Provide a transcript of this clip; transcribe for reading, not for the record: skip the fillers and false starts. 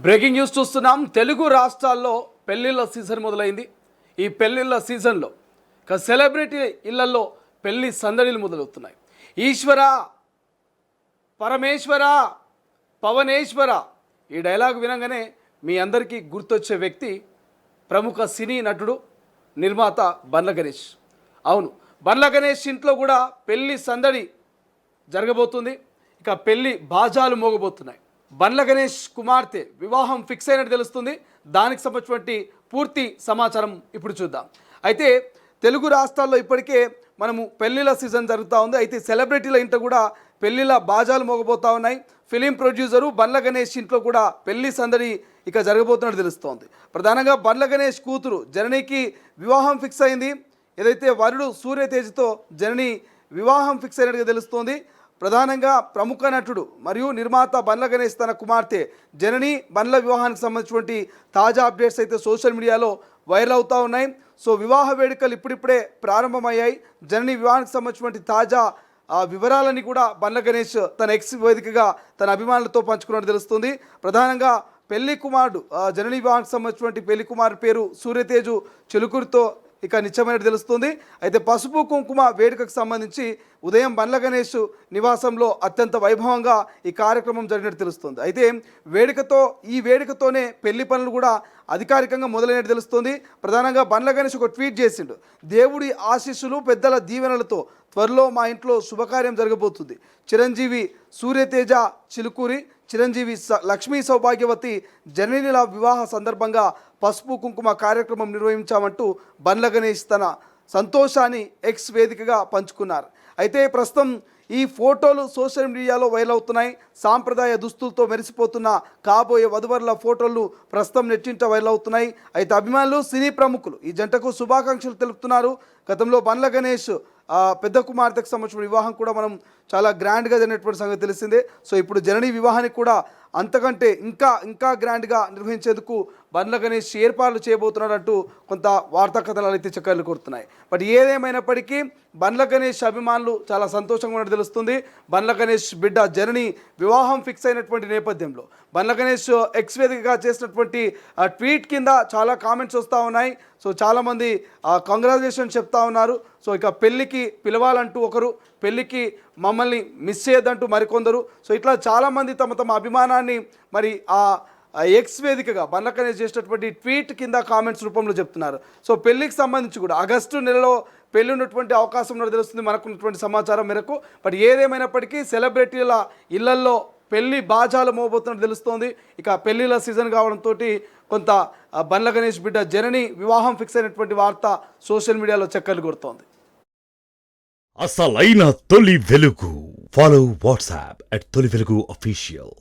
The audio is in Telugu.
బ్రేకింగ్ న్యూస్ చూస్తున్నాం. తెలుగు రాష్ట్రాల్లో పెళ్లిళ్ళ సీజన్ మొదలైంది. ఈ పెళ్లిళ్ళ సీజన్లో సెలబ్రిటీ ఇళ్లలో పెళ్లి సందడిలు మొదలవుతున్నాయి. ఈశ్వర, పరమేశ్వర, పవనేశ్వర ఈ డైలాగ్ వినగానే మీ అందరికీ గుర్తొచ్చే వ్యక్తి ప్రముఖ సినీ నటుడు, నిర్మాత బండ్ల గణేష్. అవును, బండ్ల గణేష్ ఇంట్లో కూడా పెళ్లి సందడి జరగబోతుంది. ఇక పెళ్లి బాజాలు మోగబోతున్నాయి. బండ్ల గణేష్ కుమార్తె వివాహం ఫిక్స్ అయినట్టు తెలుస్తుంది. దానికి సంబంధించినటువంటి పూర్తి సమాచారం ఇప్పుడు చూద్దాం. అయితే తెలుగు రాష్ట్రాల్లో ఇప్పటికే మనము పెళ్లిళ్ళ సీజన్ జరుగుతూ ఉంది. అయితే సెలబ్రిటీల ఇంట్లో కూడా పెళ్లిళ్ళ బాజాలు మోగబోతూ ఉన్నాయి. ఫిలిం ప్రొడ్యూసరు బండ్ల గణేష్ ఇంట్లో కూడా పెళ్లి సందడి ఇక జరగబోతున్నట్టు తెలుస్తోంది. ప్రధానంగా బండ్ల గణేష్ కూతురు జననికి వివాహం ఫిక్స్ అయింది. ఏదైతే వరుడు సూర్యతేజ్తో జనని వివాహం ఫిక్స్ అయినట్టుగా తెలుస్తోంది. ప్రధానంగా ప్రముఖ నటుడు మరియు నిర్మాత బండ్ల గణేష్ తన కుమార్తె జనని బండ్ల వివాహానికి సంబంధించినటువంటి తాజా అప్డేట్స్ అయితే సోషల్ మీడియాలో వైరల్ అవుతూ ఉన్నాయి. సో వివాహ వేడుకలు ఇప్పుడిప్పుడే ప్రారంభమయ్యాయి. జనని వివాహానికి సంబంధించినటువంటి తాజా వివరాలని కూడా బండ్ల గణేష్ తన ఎక్స్ వేదికగా తన అభిమానులతో పంచుకున్నట్టు తెలుస్తుంది. ప్రధానంగా పెళ్లి కుమారుడు జనని వివాహానికి సంబంధించినటువంటి పెళ్లి కుమారుడు పేరు సూర్యతేజు చిలుకూరితో ఇక నిత్యమైనట్టు తెలుస్తుంది. అయితే పసుపు కుంకుమ వేడుకకు సంబంధించి ఉదయం బండ్ల గణేష్ నివాసంలో అత్యంత వైభవంగా ఈ కార్యక్రమం జరిగినట్టు తెలుస్తుంది. అయితే ఈ వేడుకతోనే పెళ్లి పనులు కూడా అధికారికంగా మొదలైనట్టు తెలుస్తుంది. ప్రధానంగా బండ్ల గణేష్ ఒక ట్వీట్ చేసిండు. దేవుడి ఆశీస్సులు, పెద్దల దీవెనలతో త్వరలో మా ఇంట్లో శుభకార్యం జరగబోతుంది. చిరంజీవి సూర్యతేజ చిలుకూరి, చిరంజీవి లక్ష్మీ సౌభాగ్యవతి జననిల వివాహ సందర్భంగా పసుపు కుంకుమ కార్యక్రమం నిర్వహించామంటూ బండ్ల గణేష్ తన సంతోషాన్ని ఎక్స్ వేదికగా పంచుకున్నారు. అయితే ప్రస్తుతం ఈ ఫోటోలు సోషల్ మీడియాలో వైరల్ అవుతున్నాయి. సాంప్రదాయ దుస్తులతో మెరిసిపోతున్న కాబోయే వధువరుల ఫోటోలు ప్రస్తుతం నెట్టింట వైరల్ అవుతున్నాయి. అయితే అభిమానులు, సినీ ప్రముఖులు ఈ జంటకు శుభాకాంక్షలు తెలుపుతున్నారు. గతంలో బండ్ల గణేష్ పెద్ద కుమార్తెకు సంబంధించిన వివాహం కూడా మనం చాలా గ్రాండ్గా జరిగినటువంటి సంగతి తెలిసిందే. సో ఇప్పుడు జనని వివాహానికి కూడా అంతకంటే ఇంకా గ్రాండ్గా నిర్వహించేందుకు బండ్ల గణేష్ ఏర్పాట్లు చేయబోతున్నాడంటూ కొంత వార్తా కథనాలు అయితే చక్కర్లు కొడుతున్నాయి. బట్ ఏదేమైనప్పటికీ బండ్ల గణేష్ అభిమానులు చాలా సంతోషంగా ఉన్నట్టు తెలుస్తుంది. బండ్ల గణేష్ బిడ్డ జనని వివాహం ఫిక్స్ అయినటువంటి నేపథ్యంలో బండ్ల గణేష్ ఎక్స్ వేదికగా చేసినటువంటి ట్వీట్ కింద చాలా కామెంట్స్ వస్తూ ఉన్నాయి. సో చాలామంది కంగ్రాచులేషన్స్ చెప్తా ఉన్నారు. సో ఇక పెళ్ళికి పిలవాలంటూ ఒకరు, పెళ్ళికి మమ్మల్ని మిస్ చేయొద్దంటూ మరికొందరు. సో ఇట్లా చాలామంది తమ అభిమానాన్ని మరి ఆ ఎక్స్ వేదికగా బండ్ల గణేష్ చేసినటువంటి ట్వీట్ కింద కామెంట్స్ రూపంలో చెప్తున్నారు. సో పెళ్ళికి సంబంధించి కూడా ఆగస్టు నెలలో పెళ్ళి ఉన్నటువంటి అవకాశం ఉన్నట్టు తెలుస్తుంది మనకున్నటువంటి సమాచారం మేరకు. బట్ ఏదేమైనప్పటికీ సెలబ్రిటీల ఇళ్లల్లో పెళ్లి బాజాలు మోబోతున్నట్టు తెలుస్తోంది. ఇక పెళ్లిళ్ళ సీజన్ కావడంతో కొంత బండ్ల గణేష్ బిడ్డ జనని వివాహం ఫిక్స్ అయినటువంటి వార్త సోషల్ మీడియాలో చక్కర్లు కొడుతోంది. అసలైన తొలి వెలుగు. ఫాలో వాట్సాప్ @తొలి వెలుగు అఫీషియల్.